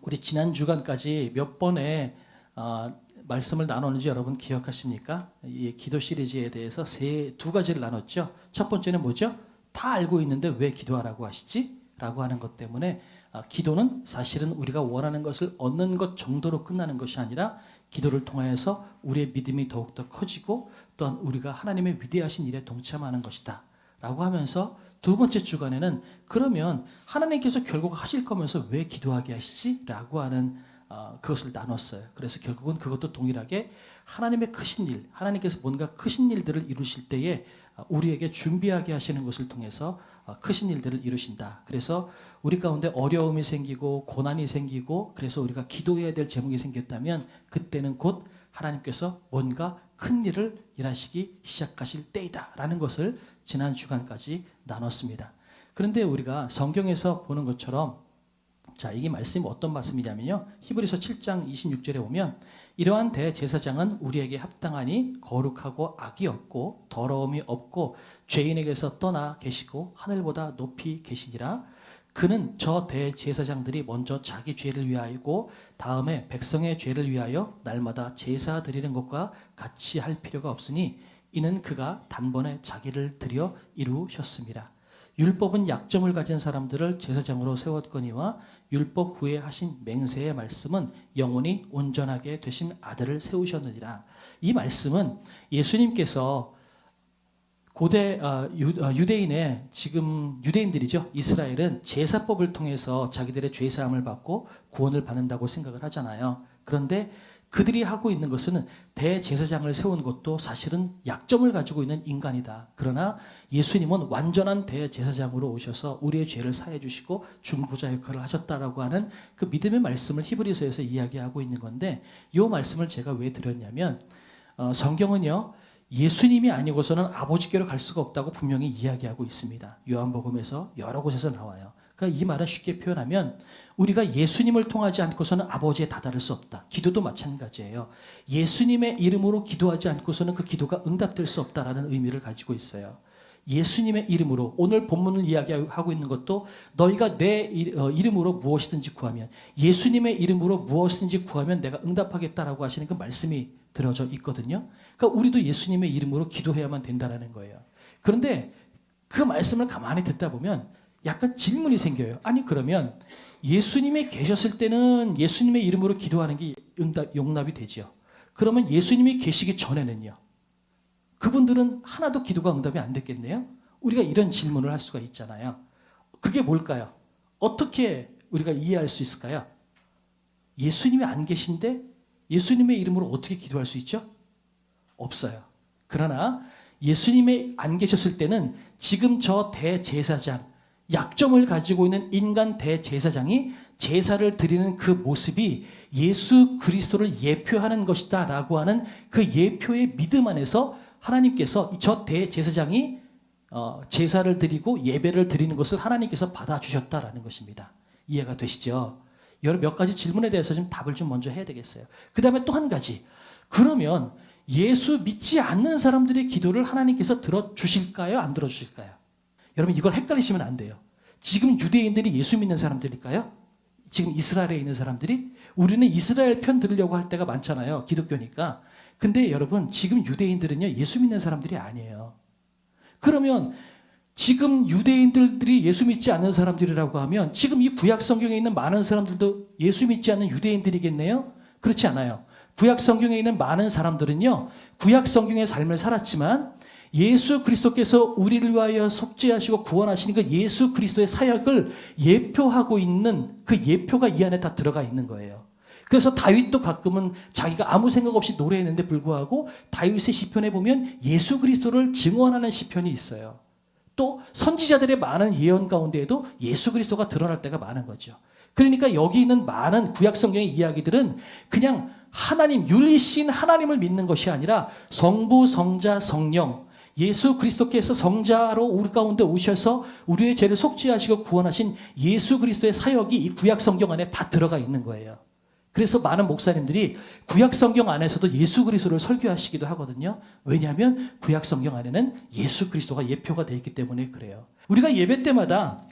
우리 지난 주간까지 몇 번의 말씀을 나눴는지 여러분 기억하십니까? 이 기도 시리즈에 대해서 두 가지를 나눴죠. 첫 번째는 뭐죠? 다 알고 있는데 왜 기도하라고 하시지? 라고 하는 것 때문에 기도는 사실은 우리가 원하는 것을 얻는 것 정도로 끝나는 것이 아니라 기도를 통하여서 우리의 믿음이 더욱더 커지고 또한 우리가 하나님의 위대하신 일에 동참하는 것이다 라고 하면서 두 번째 주간에는 그러면 하나님께서 결국 하실 거면서 왜 기도하게 하시지? 라고 하는 그것을 나눴어요. 그래서 결국은 그것도 동일하게 하나님의 크신 일, 하나님께서 뭔가 크신 일들을 이루실 때에 우리에게 준비하게 하시는 것을 통해서 크신 일들을 이루신다. 그래서 우리 가운데 어려움이 생기고 고난이 생기고 그래서 우리가 기도해야 될 제목이 생겼다면 그때는 곧 하나님께서 뭔가 큰 일을 일하시기 시작하실 때이다 라는 것을 지난 주간까지 나눴습니다. 그런데 우리가 성경에서 보는 것처럼 자, 이게 말씀이 어떤 말씀이냐면요. 히브리서 7장 26절에 보면 이러한 대제사장은 우리에게 합당하니 거룩하고 악이 없고 더러움이 없고 죄인에게서 떠나 계시고 하늘보다 높이 계시니라. 그는 저 대제사장들이 먼저 자기 죄를 위하여고 다음에 백성의 죄를 위하여 날마다 제사 드리는 것과 같이 할 필요가 없으니 이는 그가 단번에 자기를 드려 이루셨습니다. 율법은 약점을 가진 사람들을 제사장으로 세웠거니와 율법 후에 하신 맹세의 말씀은 영원히 온전하게 되신 아들을 세우셨느니라. 이 말씀은 예수님께서 고대 유대인의 지금 유대인들이죠. 이스라엘은 제사법을 통해서 자기들의 죄 사함을 받고 구원을 받는다고 생각을 하잖아요. 그런데 그들이 하고 있는 것은 대제사장을 세운 것도 사실은 약점을 가지고 있는 인간이다. 그러나 예수님은 완전한 대제사장으로 오셔서 우리의 죄를 사해 주시고 중보자 역할을 하셨다라고 하는 그 믿음의 말씀을 히브리서에서 이야기하고 있는 건데 이 말씀을 제가 왜 드렸냐면 성경은요. 예수님이 아니고서는 아버지께로 갈 수가 없다고 분명히 이야기하고 있습니다. 요한복음에서 여러 곳에서 나와요. 그러니까 이 말은 쉽게 표현하면 우리가 예수님을 통하지 않고서는 아버지에 다다를 수 없다. 기도도 마찬가지예요. 예수님의 이름으로 기도하지 않고서는 그 기도가 응답될 수 없다라는 의미를 가지고 있어요. 예수님의 이름으로 오늘 본문을 이야기하고 있는 것도 너희가 내 이름으로 무엇이든지 구하면 예수님의 이름으로 무엇이든지 구하면 내가 응답하겠다라고 하시는 그 말씀이 들어져 있거든요. 그러니까 우리도 예수님의 이름으로 기도해야만 된다라는 거예요. 그런데 그 말씀을 가만히 듣다 보면 약간 질문이 생겨요. 아니 그러면 예수님이 계셨을 때는 예수님의 이름으로 기도하는 게 용납이 되지요. 그러면 예수님이 계시기 전에는요. 그분들은 하나도 기도가 응답이 안 됐겠네요. 우리가 이런 질문을 할 수가 있잖아요. 그게 뭘까요? 어떻게 우리가 이해할 수 있을까요? 예수님이 안 계신데 예수님의 이름으로 어떻게 기도할 수 있죠? 없어요. 그러나 예수님이 안 계셨을 때는 지금 저 대제사장 약점을 가지고 있는 인간 대제사장이 제사를 드리는 그 모습이 예수 그리스도를 예표하는 것이다 라고 하는 그 예표의 믿음 안에서 하나님께서 저 대제사장이 제사를 드리고 예배를 드리는 것을 하나님께서 받아주셨다라는 것입니다. 이해가 되시죠? 여러 몇 가지 질문에 대해서 좀 답을 좀 먼저 해야 되겠어요. 그 다음에 또 한 가지. 그러면 예수 믿지 않는 사람들의 기도를 하나님께서 들어주실까요? 안 들어주실까요? 여러분 이걸 헷갈리시면 안 돼요. 지금 유대인들이 예수 믿는 사람들일까요? 지금 이스라엘에 있는 사람들이? 우리는 이스라엘 편 들으려고 할 때가 많잖아요. 기독교니까. 근데 여러분 지금 유대인들은요. 예수 믿는 사람들이 아니에요. 그러면 지금 유대인들이 예수 믿지 않는 사람들이라고 하면 지금 이 구약 성경에 있는 많은 사람들도 예수 믿지 않는 유대인들이겠네요? 그렇지 않아요. 구약 성경에 있는 많은 사람들은요. 구약 성경의 삶을 살았지만 예수 그리스도께서 우리를 위하여 속죄하시고 구원하시는 그 예수 그리스도의 사역을 예표하고 있는 그 예표가 이 안에 다 들어가 있는 거예요. 그래서 다윗도 가끔은 자기가 아무 생각 없이 노래했는데 불구하고 다윗의 시편에 보면 예수 그리스도를 증언하는 시편이 있어요. 또 선지자들의 많은 예언 가운데에도 예수 그리스도가 드러날 때가 많은 거죠. 그러니까 여기 있는 많은 구약 성경의 이야기들은 그냥 하나님, 윤리신 하나님을 믿는 것이 아니라 성부, 성자, 성령, 예수 그리스도께서 성자로 우리 가운데 오셔서 우리의 죄를 속죄하시고 구원하신 예수 그리스도의 사역이 이 구약 성경 안에 다 들어가 있는 거예요. 그래서 많은 목사님들이 구약 성경 안에서도 예수 그리스도를 설교하시기도 하거든요. 왜냐하면 구약 성경 안에는 예수 그리스도가 예표가 되어 있기 때문에 그래요. 우리가 예배 때마다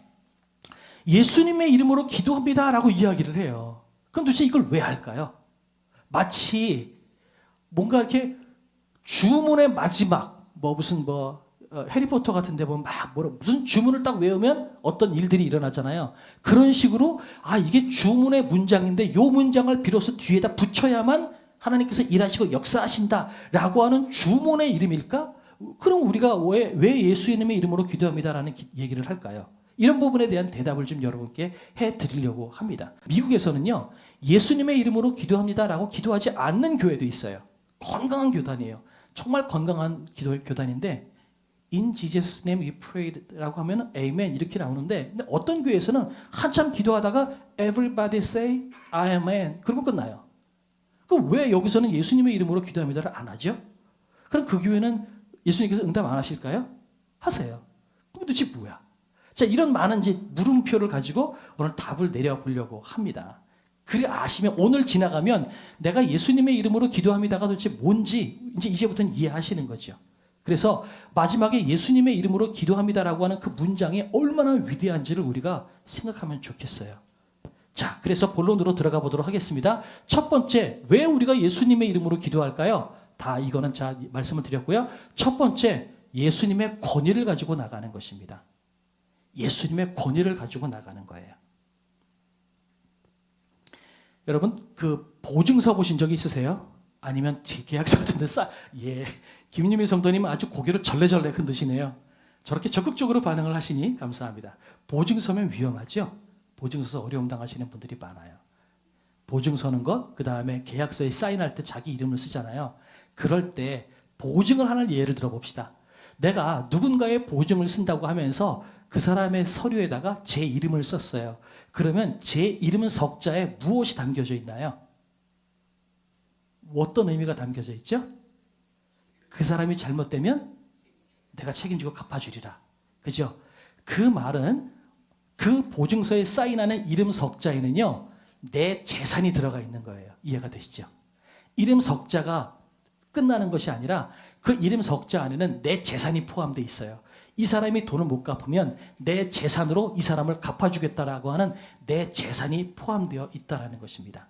예수님의 이름으로 기도합니다라고 이야기를 해요. 그럼 도대체 이걸 왜 할까요? 마치 뭔가 이렇게 주문의 마지막, 해리포터 같은 데 보면 무슨 주문을 딱 외우면 어떤 일들이 일어나잖아요. 그런 식으로 이게 주문의 문장인데 이 문장을 비로소 뒤에다 붙여야만 하나님께서 일하시고 역사하신다라고 하는 주문의 이름일까? 그럼 우리가 왜 예수님의 이름으로 기도합니다라는 얘기를 할까요? 이런 부분에 대한 대답을 좀 여러분께 해드리려고 합니다. 미국에서는요, 예수님의 이름으로 기도합니다라고 기도하지 않는 교회도 있어요. 건강한 교단이에요. 정말 건강한 교단인데 In Jesus' name we prayed라고 하면 Amen 이렇게 나오는데, 근데 어떤 교회에서는 한참 기도하다가 Everybody say Amen 그리고 끝나요. 그럼 왜 여기서는 예수님의 이름으로 기도합니다를 안 하죠? 그럼 그 교회는 예수님께서 응답 안 하실까요? 하세요. 그럼 도대체 뭐야? 자, 이런 많은 물음표를 가지고 오늘 답을 내려보려고 합니다. 그래 아시면 오늘 지나가면 내가 예수님의 이름으로 기도합니다가 도대체 뭔지 이제부터는 이해하시는 거죠. 그래서 마지막에 예수님의 이름으로 기도합니다라고 하는 그 문장이 얼마나 위대한지를 우리가 생각하면 좋겠어요. 자, 그래서 본론으로 들어가 보도록 하겠습니다. 첫 번째, 왜 우리가 예수님의 이름으로 기도할까요? 이거는 말씀을 드렸고요. 첫 번째, 예수님의 권위를 가지고 나가는 것입니다. 예수님의 권위를 가지고 나가는 거예요. 여러분, 그 보증서 보신 적이 있으세요? 아니면 계약서 같은 데 김유미 성도님은 아주 고개를 절레절레 흔드시네요. 저렇게 적극적으로 반응을 하시니 감사합니다. 보증서면 위험하죠? 보증서 어려움 당하시는 분들이 많아요. 보증 서는 것, 그 다음에 계약서에 사인할 때 자기 이름을 쓰잖아요. 그럴 때 보증을 하는 예를 들어봅시다. 내가 누군가의 보증을 쓴다고 하면서 그 사람의 서류에다가 제 이름을 썼어요. 그러면 제 이름 석자에 무엇이 담겨져 있나요? 어떤 의미가 담겨져 있죠? 그 사람이 잘못되면 내가 책임지고 갚아주리라. 그죠? 그 말은 그 보증서에 사인하는 이름 석자에는요, 내 재산이 들어가 있는 거예요. 이해가 되시죠? 이름 석자가 끝나는 것이 아니라 그 이름 석자 안에는 내 재산이 포함되어 있어요. 이 사람이 돈을 못 갚으면 내 재산으로 이 사람을 갚아주겠다라고 하는 내 재산이 포함되어 있다는 것입니다.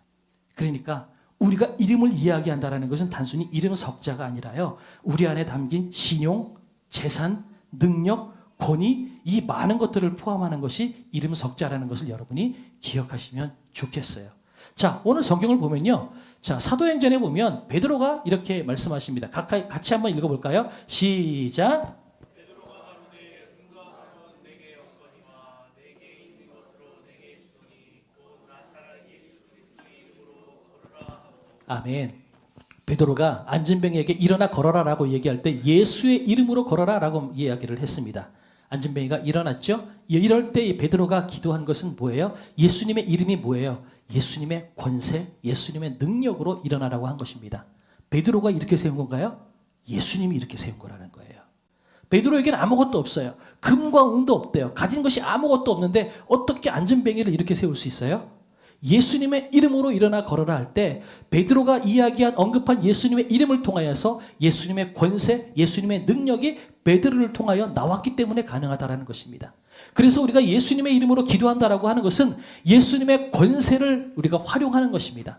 그러니까 우리가 이름을 이야기한다는 것은 단순히 이름 석자가 아니라요, 우리 안에 담긴 신용, 재산, 능력, 권위, 이 많은 것들을 포함하는 것이 이름 석자라는 것을 여러분이 기억하시면 좋겠어요. 자, 오늘 성경을 보면요, 자, 사도행전에 보면 베드로가 이렇게 말씀하십니다. 같이 한번 읽어볼까요? 시작. 아멘. 베드로가 안진뱅이에게 일어나 걸어라라고 얘기할 때 예수의 이름으로 걸어라라고 이야기를 했습니다. 안진뱅이가 일어났죠? 이럴 때 베드로가 기도한 것은 뭐예요? 예수님의 이름이 뭐예요? 예수님의 권세, 예수님의 능력으로 일어나라고 한 것입니다. 베드로가 이렇게 세운 건가요? 예수님이 이렇게 세운 거라는 거예요. 베드로에게는 아무것도 없어요. 금과 은도 없대요. 가진 것이 아무것도 없는데 어떻게 안진뱅이를 이렇게 세울 수 있어요? 예수님의 이름으로 일어나 걸어라 할 때 베드로가 언급한 예수님의 이름을 통하여서 예수님의 권세, 예수님의 능력이 베드로를 통하여 나왔기 때문에 가능하다라는 것입니다. 그래서 우리가 예수님의 이름으로 기도한다라고 하는 것은 예수님의 권세를 우리가 활용하는 것입니다.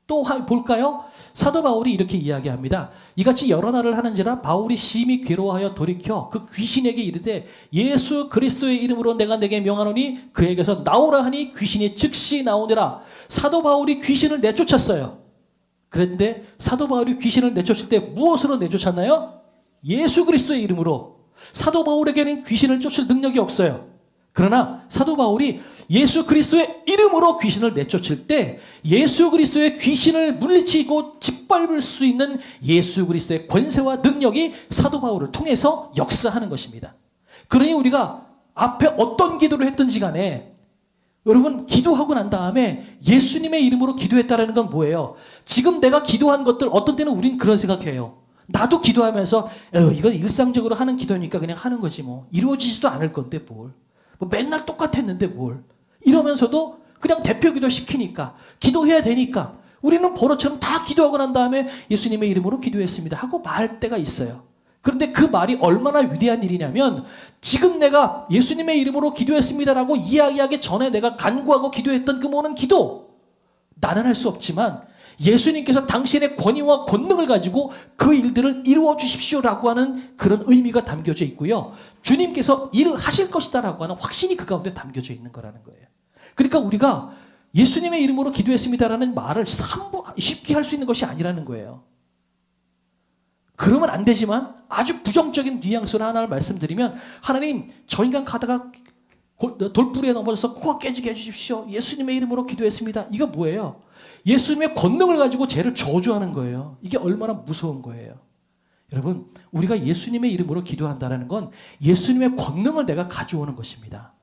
또 볼까요? 사도 바울이 이렇게 이야기합니다. 이같이 여러 날을 하는지라 바울이 심히 괴로워하여 돌이켜 그 귀신에게 이르되 예수 그리스도의 이름으로 내가 내게 명하노니 그에게서 나오라 하니 귀신이 즉시 나오니라. 사도 바울이 귀신을 내쫓았어요. 그런데 사도 바울이 귀신을 내쫓을 때 무엇으로 내쫓았나요? 예수 그리스도의 이름으로. 사도 바울에게는 귀신을 쫓을 능력이 없어요. 그러나 사도 바울이 예수 그리스도의 이름으로 귀신을 내쫓을 때 예수 그리스도의 귀신을 물리치고 짓밟을 수 있는 예수 그리스도의 권세와 능력이 사도 바울을 통해서 역사하는 것입니다. 그러니 우리가 앞에 어떤 기도를 했든지 간에 여러분 기도하고 난 다음에 예수님의 이름으로 기도했다는 건 뭐예요? 지금 내가 기도한 것들 어떤 때는 우린 그런 생각해요. 나도 기도하면서 이건 일상적으로 하는 기도니까 그냥 하는 거지 뭐 이루어지지도 않을 건데 뭘. 맨날 똑같았는데 뭘. 이러면서도 그냥 대표 기도 시키니까 기도해야 되니까 우리는 버릇처럼 다 기도하고 난 다음에 예수님의 이름으로 기도했습니다 하고 말 때가 있어요. 그런데 그 말이 얼마나 위대한 일이냐면 지금 내가 예수님의 이름으로 기도했습니다라고 이야기하기 전에 내가 간구하고 기도했던 그 모든 기도 나는 할 수 없지만 예수님께서 당신의 권위와 권능을 가지고 그 일들을 이루어 주십시오라고 하는 그런 의미가 담겨져 있고요. 주님께서 일을 하실 것이다라고 하는 확신이 그 가운데 담겨져 있는 거라는 거예요. 그러니까 우리가 예수님의 이름으로 기도했습니다라는 말을 쉽게 할 수 있는 것이 아니라는 거예요. 그러면 안 되지만 아주 부정적인 뉘앙스로 하나를 말씀드리면, 하나님 저 인간 가다가 돌부리에 넘어져서 코가 깨지게 해주십시오. 예수님의 이름으로 기도했습니다. 이거 뭐예요? 예수님의 권능을 가지고 죄를 저주하는 거예요. 이게 얼마나 무서운 거예요. 여러분, 우리가 예수님의 이름으로 기도한다는 건 예수님의 권능을 내가 가져오는 것입니다.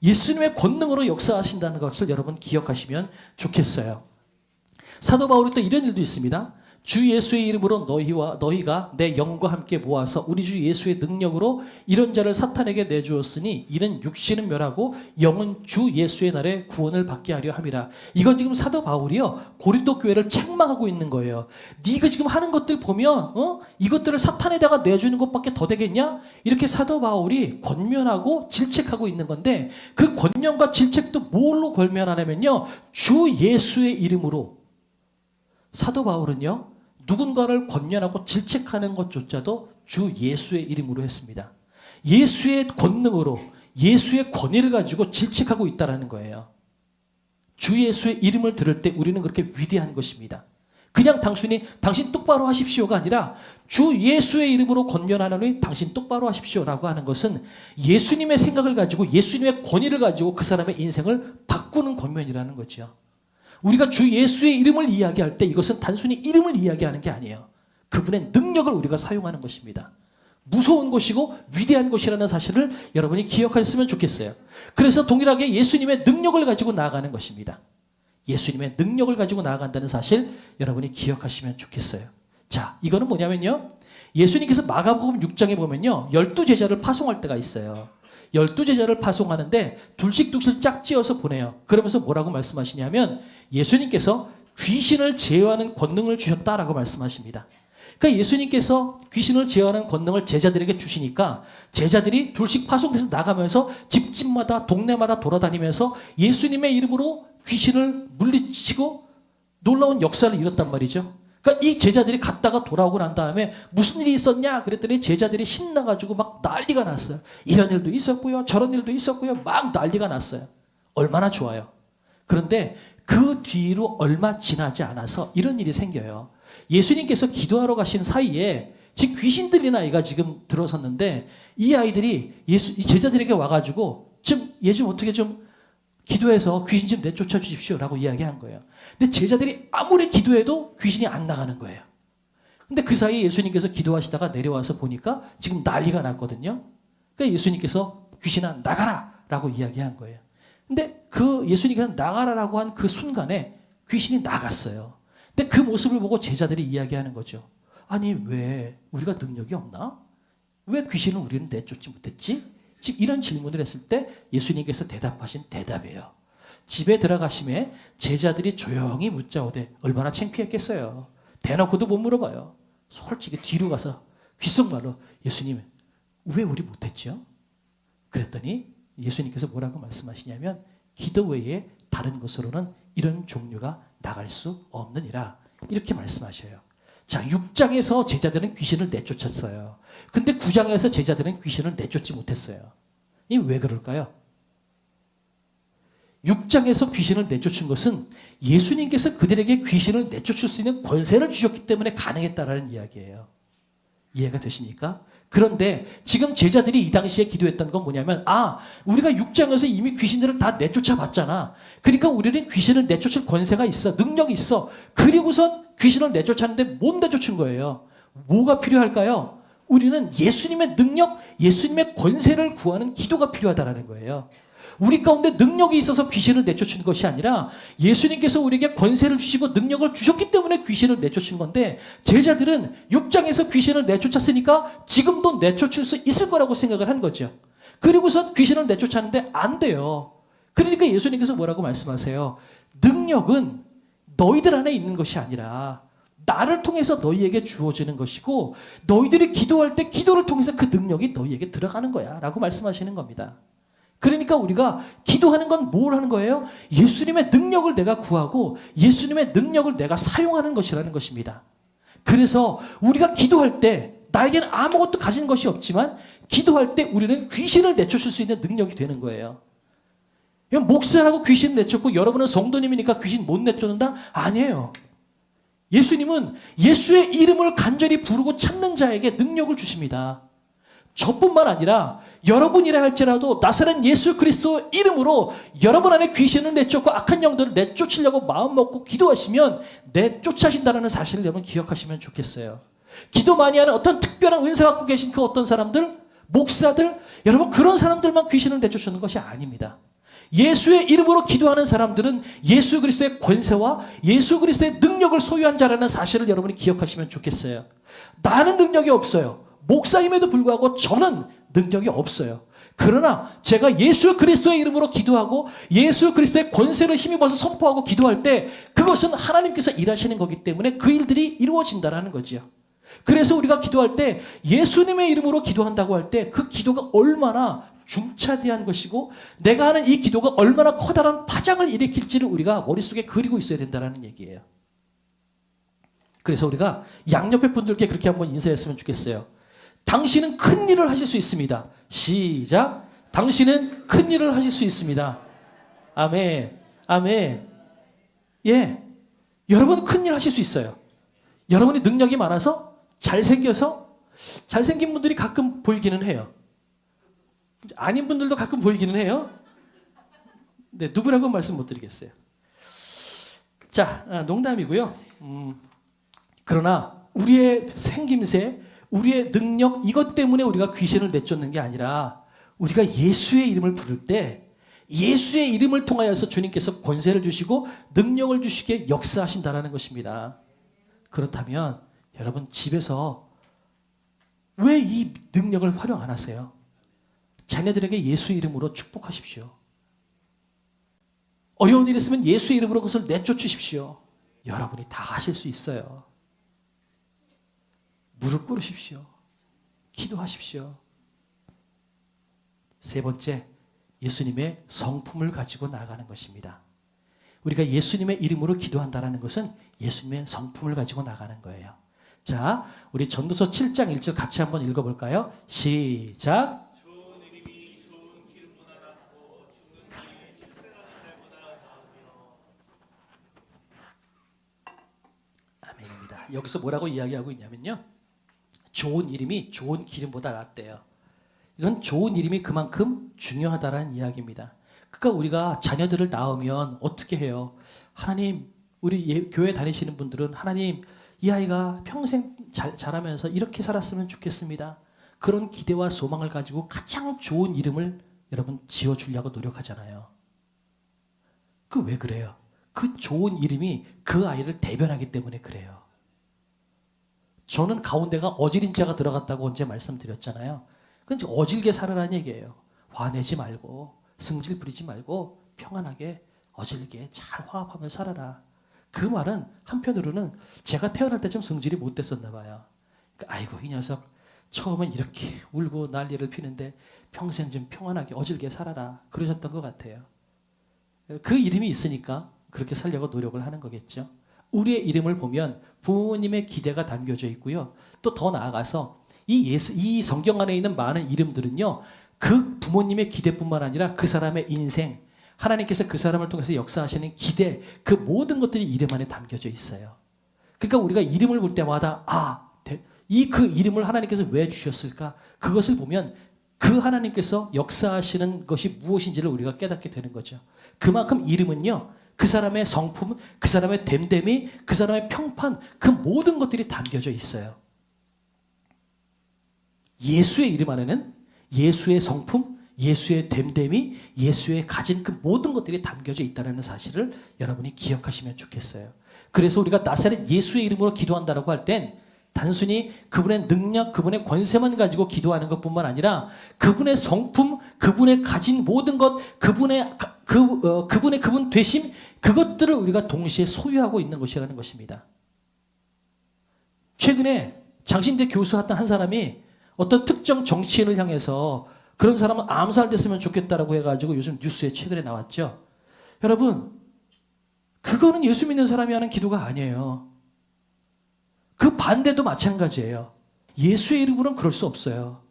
예수님의 권능으로 역사하신다는 것을 여러분 기억하시면 좋겠어요. 사도 바울이 또 이런 일도 있습니다. 주 예수의 이름으로 너희가 내 영과 함께 모아서 우리 주 예수의 능력으로 이런 자를 사탄에게 내주었으니 이는 육신은 멸하고 영은 주 예수의 날에 구원을 받게 하려 함이라. 이건 지금 사도 바울이요, 고린도 교회를 책망하고 있는 거예요. 네가 지금 하는 것들 보면 이것들을 사탄에다가 내주는 것밖에 더 되겠냐? 이렇게 사도 바울이 권면하고 질책하고 있는 건데, 그 권면과 질책도 뭘로 권면하냐면요, 주 예수의 이름으로. 사도 바울은요, 누군가를 권면하고 질책하는 것조차도 주 예수의 이름으로 했습니다. 예수의 권능으로, 예수의 권위를 가지고 질책하고 있다는 거예요. 주 예수의 이름을 들을 때 우리는 그렇게 위대한 것입니다. 그냥 단순히 당신 똑바로 하십시오가 아니라 주 예수의 이름으로 권면하노니 당신 똑바로 하십시오라고 하는 것은 예수님의 생각을 가지고 예수님의 권위를 가지고 그 사람의 인생을 바꾸는 권면이라는 거죠. 우리가 주 예수의 이름을 이야기할 때 이것은 단순히 이름을 이야기하는 게 아니에요. 그분의 능력을 우리가 사용하는 것입니다. 무서운 것이고 위대한 것이라는 사실을 여러분이 기억하셨으면 좋겠어요. 그래서 동일하게 예수님의 능력을 가지고 나아가는 것입니다. 예수님의 능력을 가지고 나아간다는 사실 여러분이 기억하시면 좋겠어요. 자, 이거는 뭐냐면요, 예수님께서 마가복음 6장에 보면요, 12제자를 파송할 때가 있어요. 12제자를 파송하는데 둘씩 짝지어서 보내요. 그러면서 뭐라고 말씀하시냐면, 예수님께서 귀신을 제어하는 권능을 주셨다라고 말씀하십니다. 그러니까 예수님께서 귀신을 제어하는 권능을 제자들에게 주시니까 제자들이 둘씩 파송돼서 나가면서 집집마다 동네마다 돌아다니면서 예수님의 이름으로 귀신을 물리치고 놀라운 역사를 이뤘단 말이죠. 그러니까 이 제자들이 갔다가 돌아오고 난 다음에 무슨 일이 있었냐 그랬더니 제자들이 신나가지고 막 난리가 났어요. 이런 일도 있었고요, 저런 일도 있었고요, 막 난리가 났어요. 얼마나 좋아요. 그런데 그 뒤로 얼마 지나지 않아서 이런 일이 생겨요. 예수님께서 기도하러 가신 사이에 지금 귀신 들린 아이가 지금 들어섰는데, 이 아이들이 이 제자들에게 와가지고 얘 좀 어떻게 좀 기도해서 귀신 좀 내쫓아 주십시오라고 이야기한 거예요. 근데 제자들이 아무리 기도해도 귀신이 안 나가는 거예요. 근데 그 사이에 예수님께서 기도하시다가 내려와서 보니까 지금 난리가 났거든요. 그러니까 예수님께서 귀신아 나가라 라고 이야기한 거예요. 근데 그 예수님께서 나가라라고 한 그 순간에 귀신이 나갔어요. 근데 그 모습을 보고 제자들이 이야기하는 거죠. 아니, 왜 우리가 능력이 없나? 왜 귀신을 우리는 내쫓지 못했지? 즉 이런 질문을 했을 때 예수님께서 대답하신 대답이에요. 집에 들어가심에 제자들이 조용히 묻자오되 얼마나 창피했겠어요. 대놓고도 못 물어봐요. 솔직히 뒤로 가서 귓속말로 예수님 왜 우리 못했죠? 그랬더니 예수님께서 뭐라고 말씀하시냐면, 기도 외에 다른 것으로는 이런 종류가 나갈 수 없느니라, 이렇게 말씀하셔요. 자, 6장에서 제자들은 귀신을 내쫓았어요. 근데 9장에서 제자들은 귀신을 내쫓지 못했어요. 이 왜 그럴까요? 6장에서 귀신을 내쫓은 것은 예수님께서 그들에게 귀신을 내쫓을 수 있는 권세를 주셨기 때문에 가능했다라는 이야기예요. 이해가 되십니까? 그런데 지금 제자들이 이 당시에 기도했던 건 뭐냐면, 우리가 6장에서 이미 귀신들을 다 내쫓아 봤잖아. 그러니까 우리는 귀신을 내쫓을 권세가 있어. 능력이 있어. 그리고선 귀신을 내쫓았는데 못 내쫓은 거예요. 뭐가 필요할까요? 우리는 예수님의 능력, 예수님의 권세를 구하는 기도가 필요하다는 거예요. 우리 가운데 능력이 있어서 귀신을 내쫓은 것이 아니라 예수님께서 우리에게 권세를 주시고 능력을 주셨기 때문에 귀신을 내쫓은 건데, 제자들은 6장에서 귀신을 내쫓았으니까 지금도 내쫓을 수 있을 거라고 생각을 한 거죠. 그리고서 귀신을 내쫓았는데 안 돼요. 그러니까 예수님께서 뭐라고 말씀하세요? 능력은 너희들 안에 있는 것이 아니라 나를 통해서 너희에게 주어지는 것이고, 너희들이 기도할 때 기도를 통해서 그 능력이 너희에게 들어가는 거야 라고 말씀하시는 겁니다. 그러니까 우리가 기도하는 건 뭘 하는 거예요? 예수님의 능력을 내가 구하고 예수님의 능력을 내가 사용하는 것이라는 것입니다. 그래서 우리가 기도할 때 나에게는 아무것도 가진 것이 없지만 기도할 때 우리는 귀신을 내쫓을 수 있는 능력이 되는 거예요. 목사라고 귀신 내쫓고 여러분은 성도님이니까 귀신 못 내쫓는다? 아니에요. 예수님은 예수의 이름을 간절히 부르고 찾는 자에게 능력을 주십니다. 저뿐만 아니라 여러분이라 할지라도 나사렛 예수 그리스도 이름으로 여러분 안에 귀신을 내쫓고 악한 영들을 내쫓으려고 마음먹고 기도하시면 내쫓아신다는 사실을 여러분 기억하시면 좋겠어요. 기도 많이 하는 어떤 특별한 은사 갖고 계신 그 어떤 사람들, 목사들, 여러분 그런 사람들만 귀신을 내쫓는 것이 아닙니다. 예수의 이름으로 기도하는 사람들은 예수 그리스도의 권세와 예수 그리스도의 능력을 소유한 자라는 사실을 여러분이 기억하시면 좋겠어요. 나는 능력이 없어요. 목사임에도 불구하고 저는 능력이 없어요. 그러나 제가 예수 그리스도의 이름으로 기도하고 예수 그리스도의 권세를 힘입어서 선포하고 기도할 때 그것은 하나님께서 일하시는 거기 때문에 그 일들이 이루어진다는 거지요. 그래서 우리가 기도할 때 예수님의 이름으로 기도한다고 할 때 그 기도가 얼마나 중차대한 것이고 내가 하는 이 기도가 얼마나 커다란 파장을 일으킬지를 우리가 머릿속에 그리고 있어야 된다는 얘기예요. 그래서 우리가 양옆에 분들께 그렇게 한번 인사했으면 좋겠어요. 당신은 큰 일을 하실 수 있습니다. 시작. 당신은 큰 일을 하실 수 있습니다. 아멘. 아멘. 예. 여러분은 큰 일 하실 수 있어요. 여러분이 능력이 많아서 잘생긴 분들이 가끔 보이기는 해요. 아닌 분들도 가끔 보이기는 해요. 네, 누구라고 말씀 못 드리겠어요. 자, 농담이고요. 그러나 우리의 생김새, 우리의 능력 이것 때문에 우리가 귀신을 내쫓는 게 아니라 우리가 예수의 이름을 부를 때 예수의 이름을 통하여서 주님께서 권세를 주시고 능력을 주시게 역사하신다는 것입니다. 그렇다면 여러분 집에서 왜 이 능력을 활용 안 하세요? 자녀들에게 예수 이름으로 축복하십시오. 어려운 일 있으면 예수 이름으로 그것을 내쫓으십시오. 여러분이 다 하실 수 있어요. 무릎 꿇으십시오. 기도하십시오. 세 번째, 예수님의 성품을 가지고 나아가는 것입니다. 우리가 예수님의 이름으로 기도한다는 것은 예수님의 성품을 가지고 나가는 거예요. 자, 우리 전도서 7장 1절 같이 한번 읽어볼까요? 시작. 아멘입니다. 여기서 뭐라고 이야기하고 있냐면요. 좋은 이름이 좋은 기름보다 낫대요. 이건 좋은 이름이 그만큼 중요하다는 이야기입니다. 그러니까 우리가 자녀들을 낳으면 어떻게 해요? 하나님, 우리 교회 다니시는 분들은 하나님, 이 아이가 평생 자라면서 이렇게 살았으면 좋겠습니다. 그런 기대와 소망을 가지고 가장 좋은 이름을 여러분 지어주려고 노력하잖아요. 그 왜 그래요? 그 좋은 이름이 그 아이를 대변하기 때문에 그래요. 저는 가운데가 어질인 자가 들어갔다고 언제 말씀드렸잖아요. 그건 어질게 살으라는 얘기예요. 화내지 말고 승질 부리지 말고 평안하게 어질게 잘 화합하며 살아라. 그 말은 한편으로는 제가 태어날 때쯤 성질이 못 됐었나 봐요. 그러니까 아이고 이 녀석 처음엔 이렇게 울고 난리를 피는데 평생 좀 평안하게 어질게 살아라. 그러셨던 것 같아요. 그 이름이 있으니까 그렇게 살려고 노력을 하는 거겠죠. 우리의 이름을 보면 부모님의 기대가 담겨져 있고요. 또 더 나아가서 이 성경 안에 있는 많은 이름들은요. 그 부모님의 기대뿐만 아니라 그 사람의 인생, 하나님께서 그 사람을 통해서 역사하시는 기대, 그 모든 것들이 이름 안에 담겨져 있어요. 그러니까 우리가 이름을 볼 때마다 그 이름을 하나님께서 왜 주셨을까? 그것을 보면 그 하나님께서 역사하시는 것이 무엇인지를 우리가 깨닫게 되는 거죠. 그만큼 이름은요. 그 사람의 성품, 그 사람의 됨됨이, 그 사람의 평판, 그 모든 것들이 담겨져 있어요. 예수의 이름 안에는 예수의 성품, 예수의 됨됨이, 예수의 가진 그 모든 것들이 담겨져 있다는 사실을 여러분이 기억하시면 좋겠어요. 그래서 우리가 나사렛 예수의 이름으로 기도한다고 할 땐 단순히 그분의 능력, 그분의 권세만 가지고 기도하는 것뿐만 아니라 그분의 성품, 그분의 가진 모든 것, 그분의 그분 되심, 그것들을 우리가 동시에 소유하고 있는 것이라는 것입니다. 최근에 장신대 교수였던 한 사람이 어떤 특정 정치인을 향해서 그런 사람은 암살됐으면 좋겠다라고 해가지고 요즘 뉴스에 최근에 나왔죠. 여러분, 그거는 예수 믿는 사람이 하는 기도가 아니에요. 그 반대도 마찬가지예요. 예수의 이름으로는 그럴 수 없어요.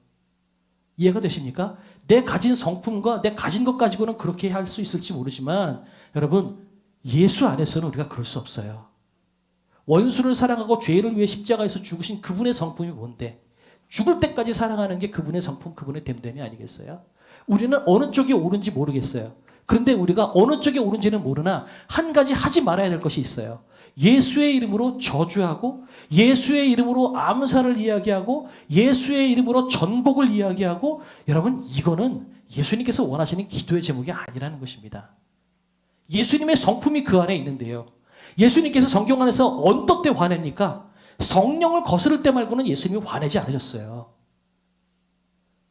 이해가 되십니까? 내 가진 성품과 내 가진 것 가지고는 그렇게 할 수 있을지 모르지만 여러분, 예수 안에서는 우리가 그럴 수 없어요. 원수를 사랑하고 죄를 위해 십자가에서 죽으신 그분의 성품이 뭔데? 죽을 때까지 사랑하는 게 그분의 성품, 그분의 됨됨이 아니겠어요? 우리는 어느 쪽이 옳은지 모르겠어요. 그런데 우리가 어느 쪽이 옳은지는 모르나 한 가지 하지 말아야 될 것이 있어요. 예수의 이름으로 저주하고 예수의 이름으로 암살을 이야기하고 예수의 이름으로 전복을 이야기하고 여러분, 이거는 예수님께서 원하시는 기도의 제목이 아니라는 것입니다. 예수님의 성품이 그 안에 있는데요. 예수님께서 성경 안에서 언뜻 때 화냅니까? 성령을 거스를 때 말고는 예수님이 화내지 않으셨어요.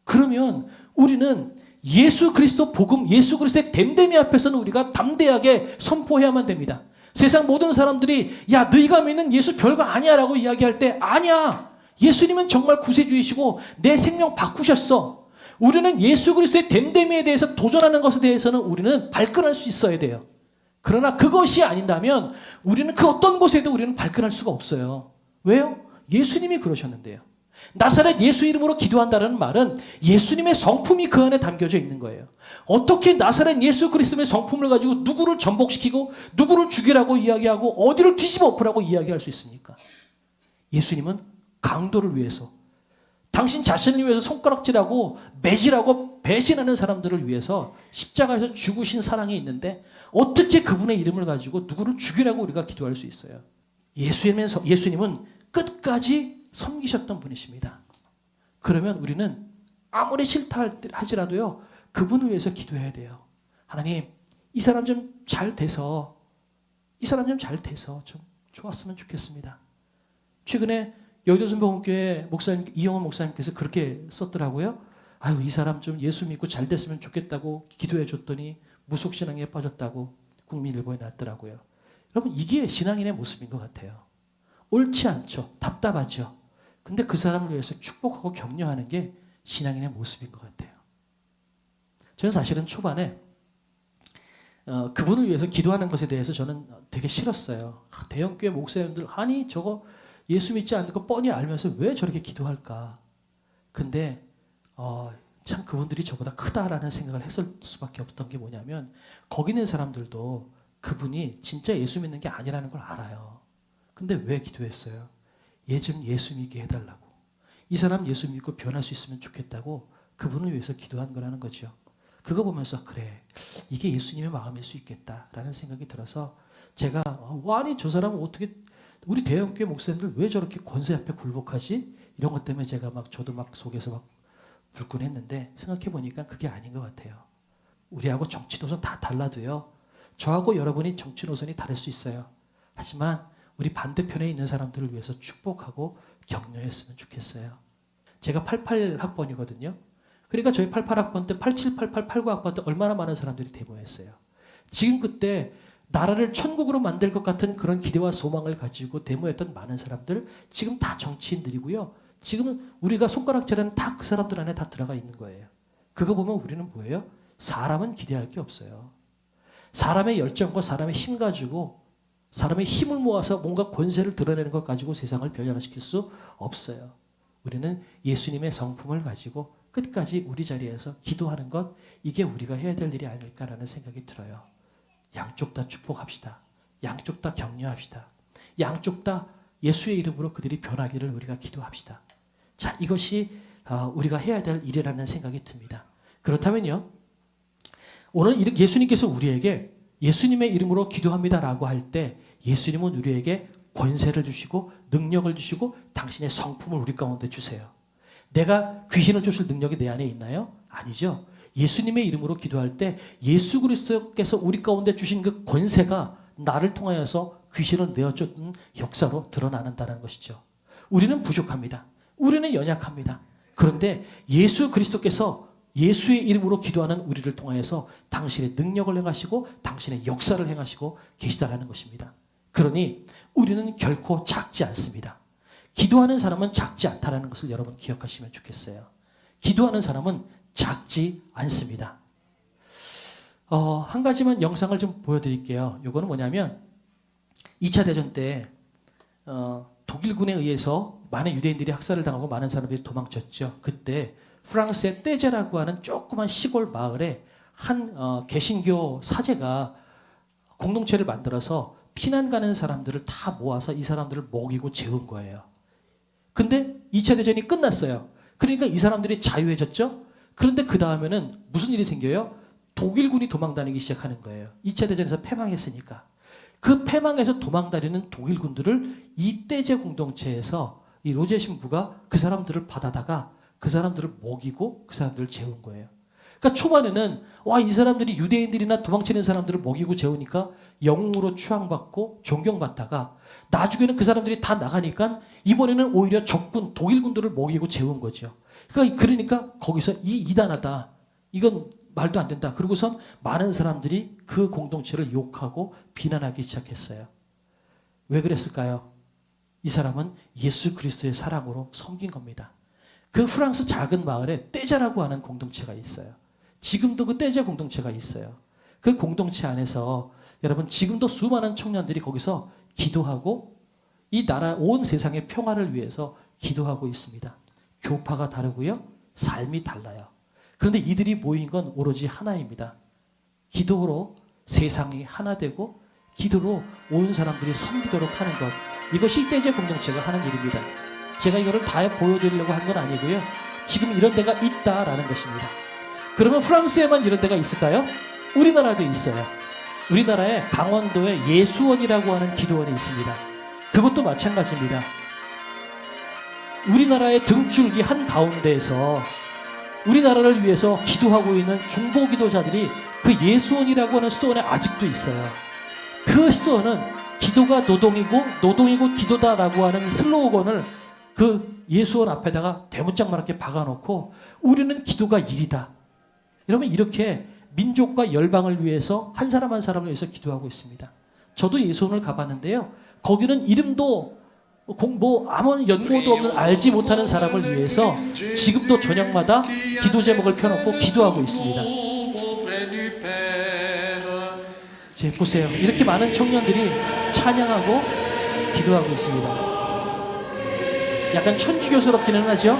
그러면 우리는 예수 그리스도 복음, 예수 그리스도의 됨됨이 앞에서는 우리가 담대하게 선포해야만 됩니다. 세상 모든 사람들이 야, 너희가 믿는 예수 별거 아니야 라고 이야기할 때 아니야. 예수님은 정말 구세주이시고 내 생명 바꾸셨어. 우리는 예수 그리스도의 됨됨이에 대해서 도전하는 것에 대해서는 우리는 발끈할 수 있어야 돼요. 그러나 그것이 아닌다면 우리는 그 어떤 곳에도 우리는 발끈할 수가 없어요. 왜요? 예수님이 그러셨는데요. 나사렛 예수 이름으로 기도한다는 말은 예수님의 성품이 그 안에 담겨져 있는 거예요. 어떻게 나사렛 예수 그리스도의 성품을 가지고 누구를 전복시키고 누구를 죽이라고 이야기하고 어디를 뒤집어 엎으라고 이야기할 수 있습니까? 예수님은 강도를 위해서, 당신 자신을 위해서 손가락질하고 매질하고 배신하는 사람들을 위해서 십자가에서 죽으신 사랑이 있는데 어떻게 그분의 이름을 가지고 누구를 죽이라고 우리가 기도할 수 있어요? 예수님은 끝까지 섬기셨던 분이십니다. 그러면 우리는 아무리 싫다 하지라도요, 그분을 위해서 기도해야 돼요. 하나님, 이 사람 좀 잘 돼서 좀 좋았으면 좋겠습니다. 최근에 여의도순복음교회 목사님, 이영원 목사님께서 그렇게 썼더라고요. 아유, 이 사람 좀 예수 믿고 잘 됐으면 좋겠다고 기도해 줬더니 무속신앙에 빠졌다고 국민일보에 났더라고요. 여러분, 이게 신앙인의 모습인 것 같아요. 옳지 않죠. 답답하죠. 근데 그 사람을 위해서 축복하고 격려하는 게 신앙인의 모습인 것 같아요. 저는 사실은 초반에 그분을 위해서 기도하는 것에 대해서 저는 되게 싫었어요. 대형교회 목사님들, 아니 저거 예수 믿지 않고 뻔히 알면서 왜 저렇게 기도할까. 근데 참 그분들이 저보다 크다라는 생각을 했을 수밖에 없던 게 뭐냐면 거기 있는 사람들도 그분이 진짜 예수 믿는 게 아니라는 걸 알아요. 근데 왜 기도했어요? 얘 좀 예수 믿게 해달라고. 이 사람 예수 믿고 변할 수 있으면 좋겠다고 그분을 위해서 기도한 거라는 거죠. 그거 보면서 그래, 이게 예수님의 마음일 수 있겠다라는 생각이 들어서 제가 아니 저 사람은 어떻게 우리 대형교회 목사님들 왜 저렇게 권세 앞에 굴복하지? 이런 것 때문에 제가 저도 속에서 불끈했는데 생각해 보니까 그게 아닌 것 같아요. 우리하고 정치 노선 다 달라도요. 저하고 여러분이 정치 노선이 다를 수 있어요. 하지만 우리 반대편에 있는 사람들을 위해서 축복하고 격려했으면 좋겠어요. 제가 88학번이거든요. 그러니까 저희 88학번 때 87, 88, 89학번 때 얼마나 많은 사람들이 데모했어요. 지금 그때 나라를 천국으로 만들 것 같은 그런 기대와 소망을 가지고 데모했던 많은 사람들 지금 다 정치인들이고요. 지금 우리가 손가락질하는 다 그 사람들 안에 다 들어가 있는 거예요. 그거 보면 우리는 뭐예요? 사람은 기대할 게 없어요. 사람의 열정과 사람의 힘 가지고 사람의 힘을 모아서 뭔가 권세를 드러내는 것 가지고 세상을 변화시킬 수 없어요. 우리는 예수님의 성품을 가지고 끝까지 우리 자리에서 기도하는 것, 이게 우리가 해야 될 일이 아닐까라는 생각이 들어요. 양쪽 다 축복합시다. 양쪽 다 격려합시다. 양쪽 다 예수의 이름으로 그들이 변하기를 우리가 기도합시다. 자, 이것이 우리가 해야 될 일이라는 생각이 듭니다. 그렇다면요, 오늘 예수님께서 우리에게 예수님의 이름으로 기도합니다라고 할 때 예수님은 우리에게 권세를 주시고 능력을 주시고 당신의 성품을 우리 가운데 주세요. 내가 귀신을 쫓을 능력이 내 안에 있나요? 아니죠. 예수님의 이름으로 기도할 때 예수 그리스도께서 우리 가운데 주신 그 권세가 나를 통하여서 귀신을 내어쫓는 역사로 드러나는다는 것이죠. 우리는 부족합니다. 우리는 연약합니다. 그런데 예수 그리스도께서 예수의 이름으로 기도하는 우리를 통하여서 당신의 능력을 행하시고 당신의 역사를 행하시고 계시다라는 것입니다. 그러니 우리는 결코 작지 않습니다. 기도하는 사람은 작지 않다는 것을 여러분 기억하시면 좋겠어요. 기도하는 사람은 작지 않습니다. 한 가지만 영상을 좀 보여드릴게요. 이거는 뭐냐면 2차 대전 때 독일군에 의해서 많은 유대인들이 학살을 당하고 많은 사람들이 도망쳤죠. 그때 프랑스의 떼제라고 하는 조그만 시골 마을에 한 개신교 사제가 공동체를 만들어서 피난 가는 사람들을 다 모아서 이 사람들을 먹이고 재운 거예요. 근데 2차 대전이 끝났어요. 그러니까 이 사람들이 자유해졌죠. 그런데 그 다음에는 무슨 일이 생겨요? 독일군이 도망다니기 시작하는 거예요. 2차 대전에서 패망했으니까. 그 패망해서 도망다니는 독일군들을 이 떼제 공동체에서 이 로제 신부가 그 사람들을 받아다가 그 사람들을 먹이고 그 사람들을 재운 거예요. 그러니까 초반에는 이 사람들이 유대인들이나 도망치는 사람들을 먹이고 재우니까 영웅으로 추앙받고 존경받다가 나중에는 그 사람들이 다 나가니까 이번에는 오히려 적군 독일군들을 먹이고 재운 거죠. 그러니까 거기서 이 이단하다. 이건 말도 안 된다. 그러고선 많은 사람들이 그 공동체를 욕하고 비난하기 시작했어요. 왜 그랬을까요? 이 사람은 예수 그리스도의 사랑으로 섬긴 겁니다. 그 프랑스 작은 마을에 떼자라고 하는 공동체가 있어요. 지금도 그 떼자 공동체가 있어요. 그 공동체 안에서 여러분 지금도 수많은 청년들이 거기서 기도하고 이 나라 온 세상의 평화를 위해서 기도하고 있습니다. 교파가 다르고요. 삶이 달라요. 그런데 이들이 모인 건 오로지 하나입니다. 기도로 세상이 하나 되고 기도로 온 사람들이 섬기도록 하는 것. 이것이 떼제 공동체가 하는 일입니다. 제가 이거를 다 보여드리려고 한 건 아니고요. 지금 이런 데가 있다라는 것입니다. 그러면 프랑스에만 이런 데가 있을까요? 우리나라도 있어요. 우리나라에 강원도에 예수원이라고 하는 기도원이 있습니다. 그것도 마찬가지입니다. 우리나라의 등줄기 한가운데에서 우리나라를 위해서 기도하고 있는 중보 기도자들이 그 예수원이라고 하는 수도원에 아직도 있어요. 그 수도원은 기도가 노동이고 노동이고 기도다라고 하는 슬로건을 그 예수원 앞에다가 대문짝만하게 박아놓고 우리는 기도가 일이다. 여러분 이렇게 민족과 열방을 위해서 한 사람 한 사람을 위해서 기도하고 있습니다. 저도 예수원을 가봤는데요. 거기는 이름도 아무런 연고도 없는 알지 못하는 사람을 위해서 지금도 저녁마다 기도 제목을 펴놓고 기도하고 있습니다. 보세요. 이렇게 많은 청년들이 찬양하고 기도하고 있습니다. 약간 천주교스럽기는 하죠.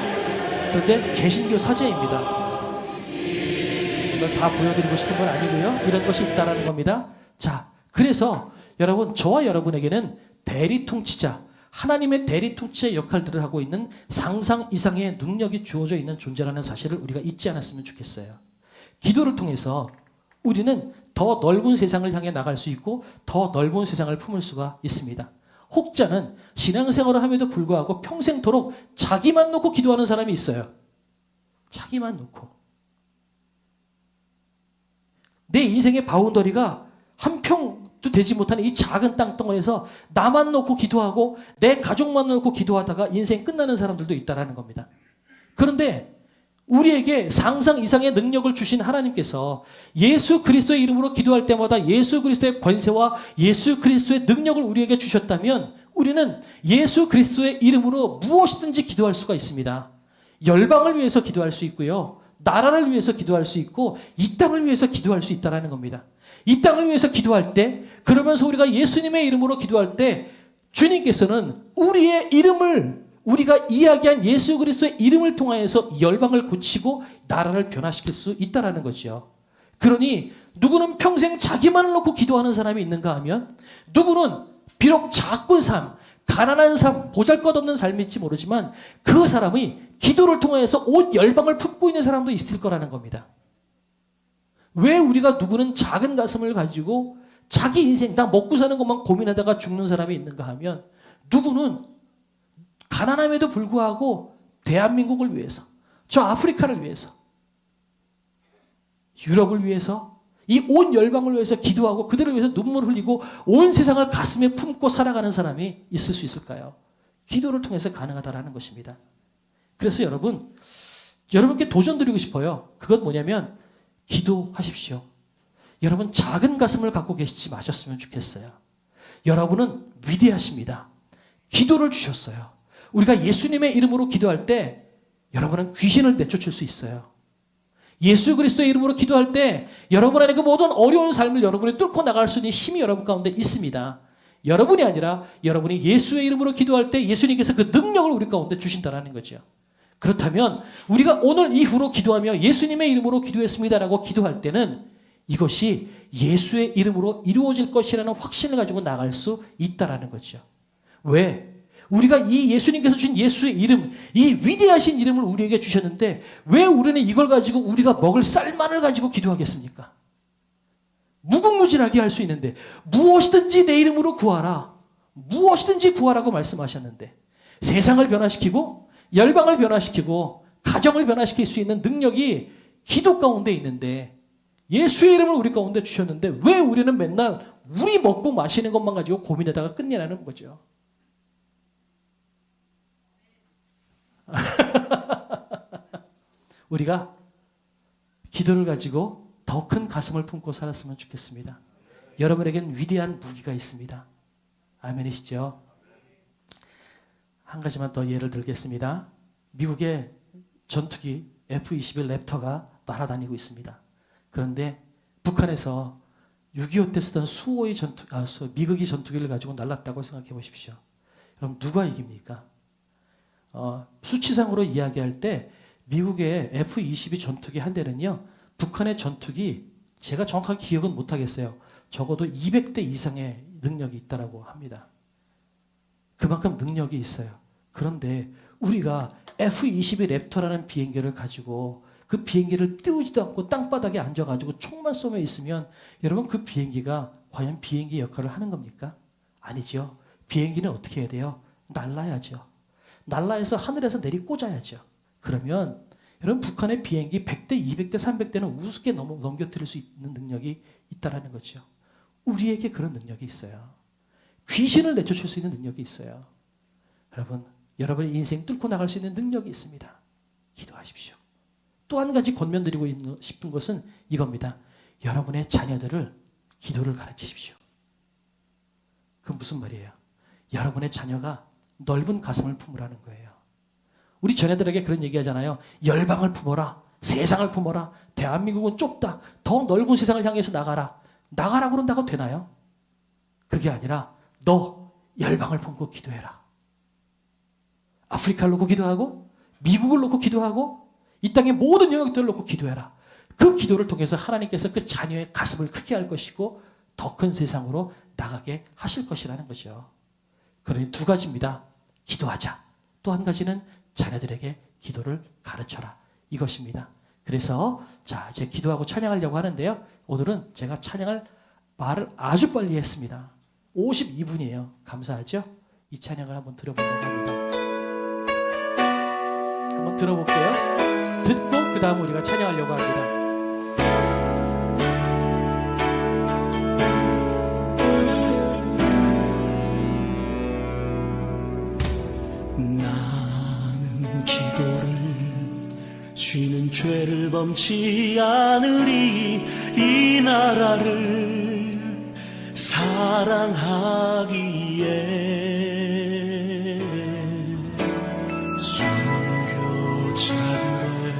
그런데 개신교 사제입니다. 이걸 다 보여드리고 싶은 건 아니고요. 이런 것이 있다라는 겁니다. 자, 그래서 여러분 저와 여러분에게는 대리통치자, 하나님의 대리통치의 역할들을 하고 있는 상상 이상의 능력이 주어져 있는 존재라는 사실을 우리가 잊지 않았으면 좋겠어요. 기도를 통해서 우리는 더 넓은 세상을 향해 나갈 수 있고 더 넓은 세상을 품을 수가 있습니다. 혹자는 신앙생활을 함에도 불구하고 평생토록 자기만 놓고 기도하는 사람이 있어요. 자기만 놓고. 내 인생의 바운더리가 한 평도 되지 못한 이 작은 땅덩어리에서 나만 놓고 기도하고 내 가족만 놓고 기도하다가 인생 끝나는 사람들도 있다는 겁니다. 그런데 우리에게 상상 이상의 능력을 주신 하나님께서 예수 그리스도의 이름으로 기도할 때마다 예수 그리스도의 권세와 예수 그리스도의 능력을 우리에게 주셨다면 우리는 예수 그리스도의 이름으로 무엇이든지 기도할 수가 있습니다. 열방을 위해서 기도할 수 있고요. 나라를 위해서 기도할 수 있고 이 땅을 위해서 기도할 수 있다는 겁니다. 이 땅을 위해서 기도할 때 그러면서 우리가 예수님의 이름으로 기도할 때 주님께서는 우리의 이름을 우리가 이야기한 예수 그리스도의 이름을 통하여서 열방을 고치고 나라를 변화시킬 수 있다는 거죠. 그러니 누구는 평생 자기만을 놓고 기도하는 사람이 있는가 하면 누구는 비록 작은 삶, 가난한 삶, 보잘것없는 삶일지 모르지만 그 사람이 기도를 통하여서 온 열방을 품고 있는 사람도 있을 거라는 겁니다. 왜 우리가 누구는 작은 가슴을 가지고 자기 인생, 나 먹고 사는 것만 고민하다가 죽는 사람이 있는가 하면 누구는 가난함에도 불구하고 대한민국을 위해서, 저 아프리카를 위해서, 유럽을 위해서, 이 온 열방을 위해서 기도하고 그들을 위해서 눈물을 흘리고 온 세상을 가슴에 품고 살아가는 사람이 있을 수 있을까요? 기도를 통해서 가능하다라는 것입니다. 그래서 여러분께 도전 드리고 싶어요. 그건 뭐냐면 기도하십시오. 여러분 작은 가슴을 갖고 계시지 마셨으면 좋겠어요. 여러분은 위대하십니다. 기도를 주셨어요. 우리가 예수님의 이름으로 기도할 때 여러분은 귀신을 내쫓을 수 있어요. 예수 그리스도의 이름으로 기도할 때 여러분 안에 그 모든 어려운 삶을 여러분이 뚫고 나갈 수 있는 힘이 여러분 가운데 있습니다. 여러분이 아니라 여러분이 예수의 이름으로 기도할 때 예수님께서 그 능력을 우리 가운데 주신다는 거죠. 그렇다면 우리가 오늘 이후로 기도하며 예수님의 이름으로 기도했습니다라고 기도할 때는 이것이 예수의 이름으로 이루어질 것이라는 확신을 가지고 나갈 수 있다는 거죠. 왜? 우리가 이 예수님께서 주신 예수의 이름, 이 위대하신 이름을 우리에게 주셨는데 왜 우리는 이걸 가지고 우리가 먹을 쌀만을 가지고 기도하겠습니까? 무궁무진하게 할 수 있는데 무엇이든지 내 이름으로 구하라. 무엇이든지 구하라고 말씀하셨는데 세상을 변화시키고 열방을 변화시키고 가정을 변화시킬 수 있는 능력이 기도 가운데 있는데 예수의 이름을 우리 가운데 주셨는데 왜 우리는 맨날 우리 먹고 마시는 것만 가지고 고민하다가 끝내라는 거죠. 우리가 기도를 가지고 더 큰 가슴을 품고 살았으면 좋겠습니다. 여러분에겐 위대한 무기가 있습니다. 아멘이시죠? 한 가지만 더 예를 들겠습니다. 미국의 전투기 F-21 랩터가 날아다니고 있습니다. 그런데 북한에서 6.25 때 쓰던 수호의 미국이 전투기를 가지고 날랐다고 생각해 보십시오. 그럼 누가 이깁니까? 수치상으로 이야기할 때 미국의 F-22 전투기 한 대는요, 북한의 전투기, 제가 정확하게 기억은 못하겠어요. 적어도 200대 이상의 능력이 있다고 합니다. 그만큼 능력이 있어요. 그런데 우리가 F-22 랩터라는 비행기를 가지고 그 비행기를 띄우지도 않고 땅바닥에 앉아가지고 총만 쏘며 있으면 여러분 그 비행기가 과연 비행기 역할을 하는 겁니까? 아니죠. 비행기는 어떻게 해야 돼요? 날라야죠. 날라해서 하늘에서 내리 꽂아야죠. 그러면 여러분 북한의 비행기 100대, 200대, 300대는 우습게 넘겨뜨릴 수 있는 능력이 있다는 거죠. 우리에게 그런 능력이 있어요. 귀신을 내쫓을 수 있는 능력이 있어요. 여러분, 여러분의 인생 뚫고 나갈 수 있는 능력이 있습니다. 기도하십시오. 또 한 가지 권면드리고 싶은 것은 이겁니다. 여러분의 자녀들을 기도를 가르치십시오. 그건 무슨 말이에요? 여러분의 자녀가 넓은 가슴을 품으라는 거예요. 우리 자녀들에게 그런 얘기하잖아요. 열방을 품어라. 세상을 품어라. 대한민국은 좁다. 더 넓은 세상을 향해서 나가라. 나가라고 그런다고 되나요? 그게 아니라 너 열방을 품고 기도해라. 아프리카를 놓고 기도하고 미국을 놓고 기도하고 이 땅의 모든 영역들을 놓고 기도해라. 그 기도를 통해서 하나님께서 그 자녀의 가슴을 크게 할 것이고 더 큰 세상으로 나가게 하실 것이라는 거죠. 그러니 두 가지입니다. 기도하자. 또 한 가지는 자녀들에게 기도를 가르쳐라. 이것입니다. 그래서 자 이제 기도하고 찬양하려고 하는데요. 오늘은 제가 찬양을 말을 아주 빨리 했습니다. 52분이에요. 감사하죠? 이 찬양을 한번 들어보려고 합니다. 한번 들어볼게요. 듣고 그 다음 우리가 찬양하려고 합니다. 나는 기도를 쉬는 죄를 범치 않으리 이 나라를 사랑하기에 순교자들의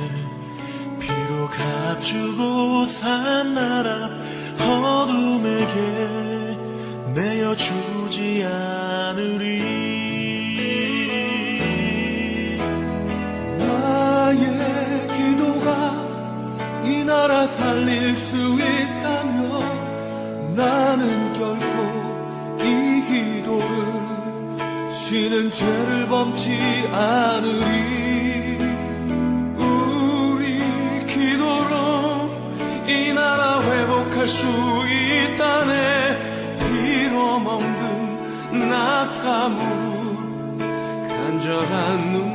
피로 값주고 산 나라 어둠에게 내어주지 않으리. 나의 기도가 이 나라 살릴 수 있다면 나는 결코 이 기도를 쉬는 죄를 범치 않으리. 우리 기도로 이 나라 회복할 수 있다네. 피로 멍든 낙타무 간절한 눈